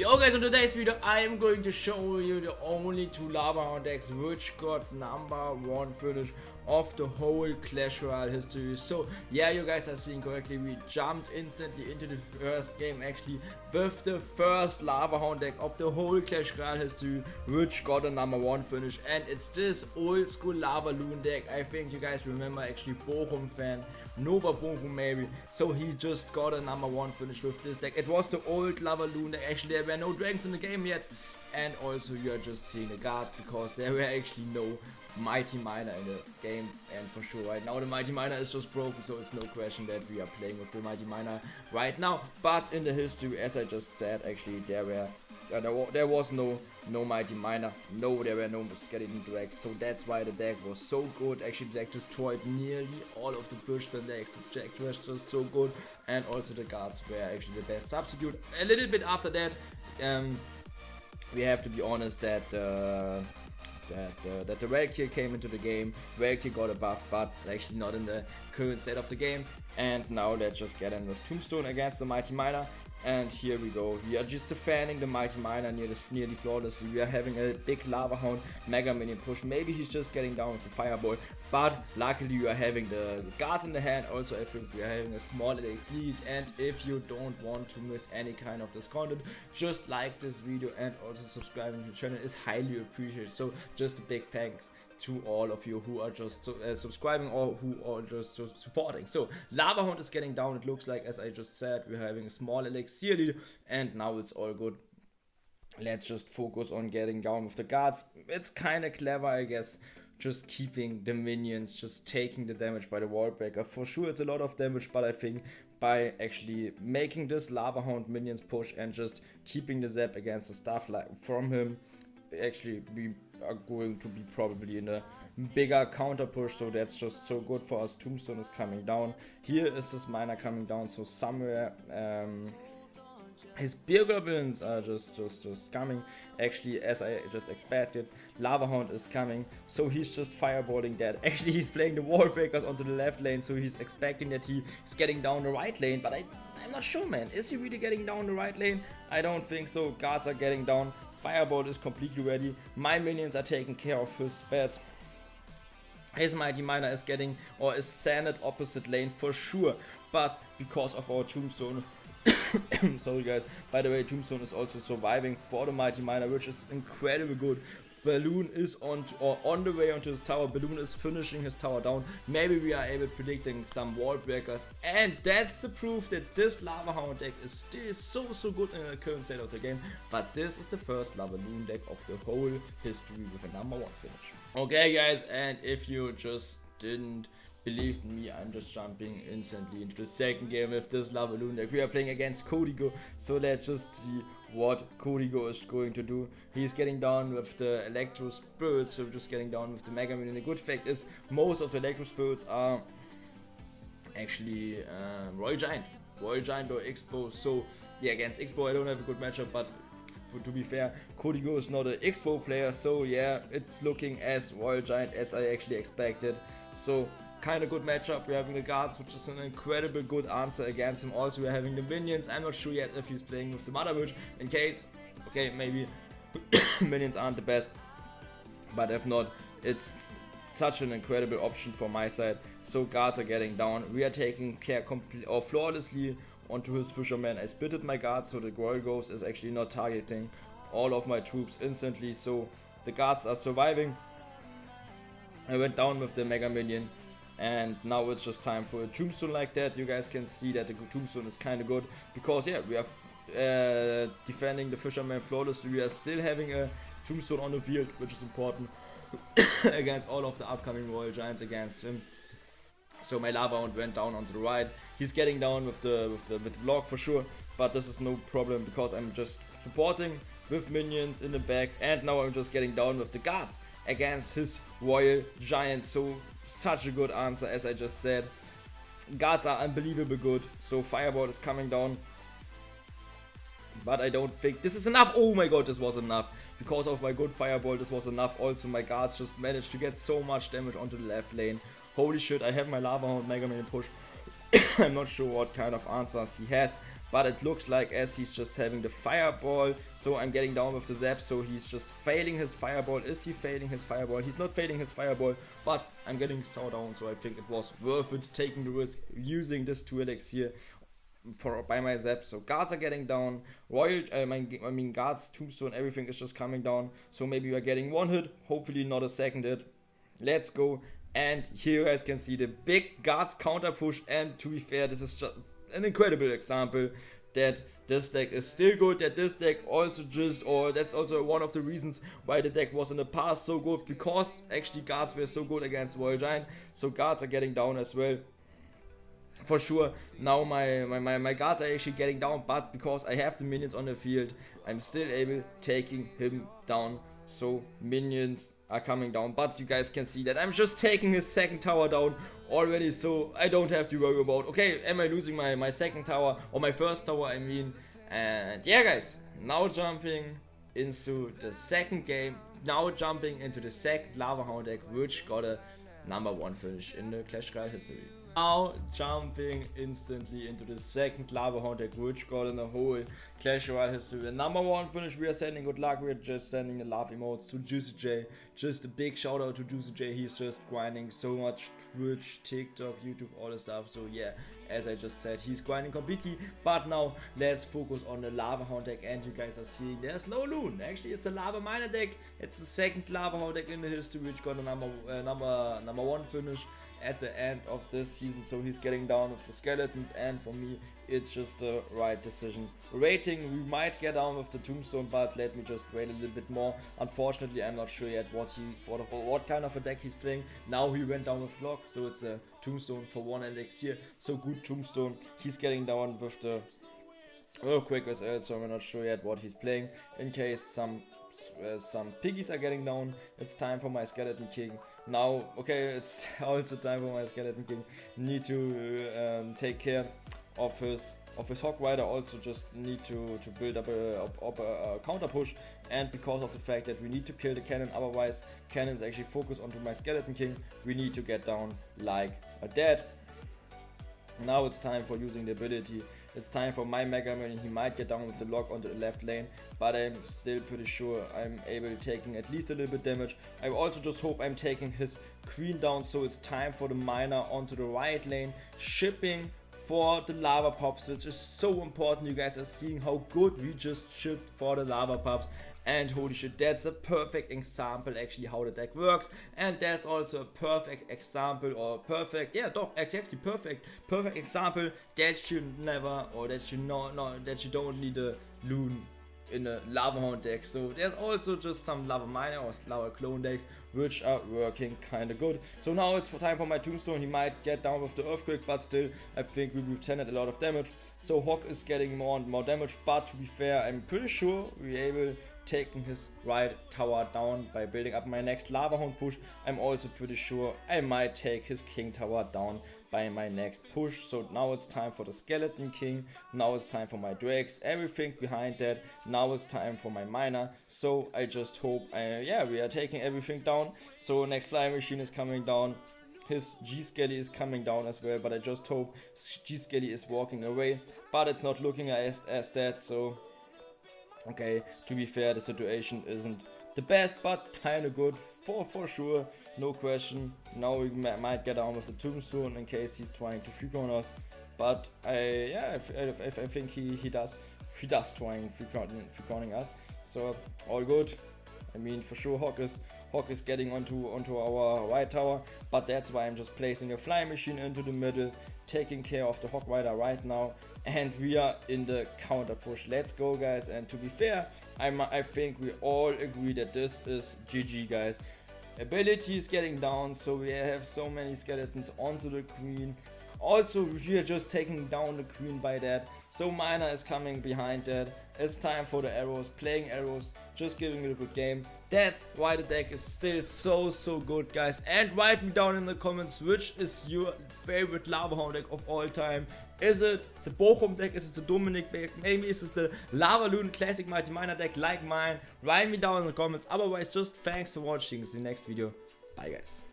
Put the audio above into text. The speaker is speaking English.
Yo guys, in today's video I am going to show you the only two Lavaloon decks which got #1 finish of the whole Clash Royale history. So yeah, you guys are seeing correctly, we jumped instantly into the first game actually with the first Lavaloon deck of the whole Clash Royale history which got a #1 finish, and it's this old school Lavaloon deck. I think you guys remember, actually Bochum fan, Nova Bochum maybe, so he just got a #1 finish with this deck. It was the old Lavaloon deck. Actually there were no dragons in the game yet, and also you are just seeing the guards because there were actually no Mighty Miner in the game, and for sure right now the Mighty Miner is just broken, so it's no question that we are playing with the Mighty Miner right now. But in the history, as I just said, actually there was no Mighty Miner, there were no skeleton drags, so that's why the deck was so good. Actually the deck destroyed nearly all of the Bushman decks. The deck was just so good, and also the guards were actually the best substitute. A little bit after that, we have to be honest that the Valkyrie came into the game. Valkyrie got a buff, but actually not in the current state of the game. And now let's just get in with Tombstone against the Mighty Miner. And here we go. We are just defending the Mighty Miner nearly flawlessly. We are having a big Lava Hound Mega Minion push. Maybe he's just getting down with the Fireball, but luckily you are having the guards in the hand. Also I think we are having a small LX lead, and if you don't want to miss any kind of this content, just like this video and also subscribing to the channel is highly appreciated. So just a big thanks to all of you who are just subscribing or who are just supporting. So Lava Hound is getting down, it looks like, as I just said. We're having a small elixir lead, and now it's all good. Let's just focus on getting down with the guards. It's kind of clever, I guess, just keeping the minions, just taking the damage by the wall breaker. For sure it's a lot of damage, but I think by actually making this Lava Hound minions push and just keeping the zap against the stuff like from him, actually we are going to be probably in a bigger counter push, so that's just so good for us. Tombstone is coming down. Here is this miner coming down, so somewhere his beer goblins are just coming, actually, as I just expected. Lava Hound is coming, so he's just fireballing that. Actually he's playing the wall breakers onto the left lane, so he's expecting that he's getting down the right lane, but I'm not sure, man. Is he really getting down the right lane? I don't think so. Guards are getting down. Fireball is completely ready. My minions are taking care of his spells. His Mighty Miner is getting, or is sanded opposite lane for sure, but because of our Tombstone, sorry guys, by the way, Tombstone is also surviving for the Mighty Miner, which is incredibly good. Balloon is on the way onto his tower. Balloon is finishing his tower down. Maybe we are able predicting some wall breakers, and that's the proof that this Lava Hound deck is still so good in the current state of the game. But this is the first Lavaloon deck of the whole history with a #1 finish. Okay guys, and if you just didn't believe me, I'm just jumping instantly into the second game with this Lavaloon deck. We are playing against Codigo, so let's just see what Codigo is going to do. He's getting down with the Electro Spirits, so just getting down with the Mega Minion. The good fact is most of the Electro Spirits are actually Royal Giant or Expo. So yeah, against Expo I don't have a good matchup, but to be fair, Codigo is not an Expo player, so yeah, it's looking as Royal Giant as I actually expected. So kind of good matchup. We're having the guards, which is an incredible good answer against him. Also we're having the minions. I'm not sure yet if he's playing with the Mother Witch, in case, okay, maybe minions aren't the best, but if not, it's such an incredible option for my side. So guards are getting down. We are taking care flawlessly onto his fisherman. I spitted my guards, so the Royal Ghost is actually not targeting all of my troops instantly, so the guards are surviving. I went down with the Mega Minion, and now it's just time for a Tombstone like that. You guys can see that the Tombstone is kind of good, because yeah, we are defending the fisherman flawlessly. We are still having a Tombstone on the field, which is important against all of the upcoming Royal Giants against him. So my Lava Hound went down onto the right. He's getting down with the block for sure, but this is no problem because I'm just supporting with minions in the back, and now I'm just getting down with the guards against his Royal Giant. So such a good answer, as I just said. Guards are unbelievable good, so Fireball is coming down, but I don't think this is enough. Oh my god, this was enough. Because of my good Fireball, this was enough. Also my guards just managed to get so much damage onto the left lane. Holy shit, I have my Lava Hound Mega Man push. I'm not sure what kind of answers he has, but it looks like as he's just having the fireball, so I'm getting down with the zap, so he's just failing his fireball. Is he failing his fireball? He's not failing his fireball, but I'm getting his tower down, so I think it was worth it taking the risk using this 2 elixir by my zap. So guards are getting down, guards, tombstone, everything is just coming down, so maybe we are getting 1 hit, hopefully not a 2nd hit. Let's go. And here you guys can see the big guards counter push, and to be fair, this is just an incredible example that this deck is still good, that this deck also that's also one of the reasons why the deck was in the past so good, because actually guards were so good against Royal Giant. So guards are getting down as well. For sure, now my guards are actually getting down, but because I have the minions on the field, I'm still able taking him down. So minions are coming down, but you guys can see that I'm just taking his 2nd tower down already, so I don't have to worry about, okay, am I losing my 2nd tower, or my 1st tower, I mean. And yeah guys, now jumping into the 2nd game, now jumping into the 2nd Lava Hound deck, which got a #1 finish in the Clash Royale history. Now jumping instantly into the 2nd Lava Hound deck, which got in the whole Clash Royale history. The #1 finish, we are sending good luck, we are just sending the love emotes to Juicy J. Just a big shout out to Juicy J, he's just grinding so much, Twitch, TikTok, YouTube, all the stuff. So yeah, as I just said, he's grinding completely. But now let's focus on the Lava Hound deck, and you guys are seeing there's no Loon. Actually, it's a Lava Miner deck. It's the 2nd Lava Hound deck in the history, which got a #1 finish at the end of this season. So he's getting down with the skeletons, and for me it's just the right decision. Rating, we might get down with the tombstone, but let me just wait a little bit more. Unfortunately, I'm not sure yet what kind of a deck he's playing. Now he went down with lock, so it's a tombstone for 1 elixir, so good tombstone. He's getting down with the quick SL, so I'm not sure yet what he's playing. In case some piggies are getting down, it's time for my skeleton king. Now, okay, it's also time for my skeleton king. Need to take care of his hog rider. Also just need to build up a counter push, and because of the fact that we need to kill the cannon, otherwise cannons actually focus onto my skeleton king, we need to get down like a dead. Now it's time for using the ability. It's time for my Mega Man. He might get down with the lock onto the left lane, but I'm still pretty sure I'm able taking at least a little bit damage. I also just hope I'm taking his queen down, so it's time for the miner onto the right lane, shipping for the lava pops, which is so important. You guys are seeing how good we just shipped for the lava pops, and holy shit, that's a perfect example actually how the deck works. And that's also a perfect example, or perfect, yeah, actually perfect example that you never, or that you that you don't need a Loon in a Lava Hound deck. So there's also just some Lava Miner or Lava Clone decks which are working kinda good. So now it's time for my tombstone. He might get down with the earthquake, but still I think we returned a lot of damage. So Hawk is getting more and more damage, but to be fair, I'm pretty sure we're able taking his right tower down by building up my next Lava Hound push. I'm also pretty sure I might take his king tower down by my next push. So now it's time for the skeleton king, now it's time for my drakes, everything behind that. Now it's time for my miner. So I just hope yeah, we are taking everything down. So next flying machine is coming down, his G-Skelly is coming down as well, but I just hope G-Skelly is walking away, but it's not looking as that. So okay, to be fair, the situation isn't the best, but kinda good for sure, no question. Now we might get on with the tombstone in case he's trying to free corner us, but I think he does trying free cornering us, so all good. I mean, for sure Hawk is getting onto our right tower, but that's why I'm just placing a flying machine into the middle, taking care of the Hawk Rider right now, and we are in the counter push. Let's go, guys. And to be fair, I think we all agree that this is GG, guys. Ability is getting down, so we have so many skeletons onto the queen. Also, we are just taking down the queen by that. So miner is coming behind that. It's time for the arrows, playing arrows, just giving it a good game. That's why the deck is still so good, guys. And write me down in the comments which is your favorite Lava Hound deck of all time. Is it the Bochum deck? Is it the Dominik deck? Maybe is it the Lavaloon Classic Mighty Miner deck like mine? Write me down in the comments. Otherwise, just thanks for watching. See you in the next video. Bye, guys.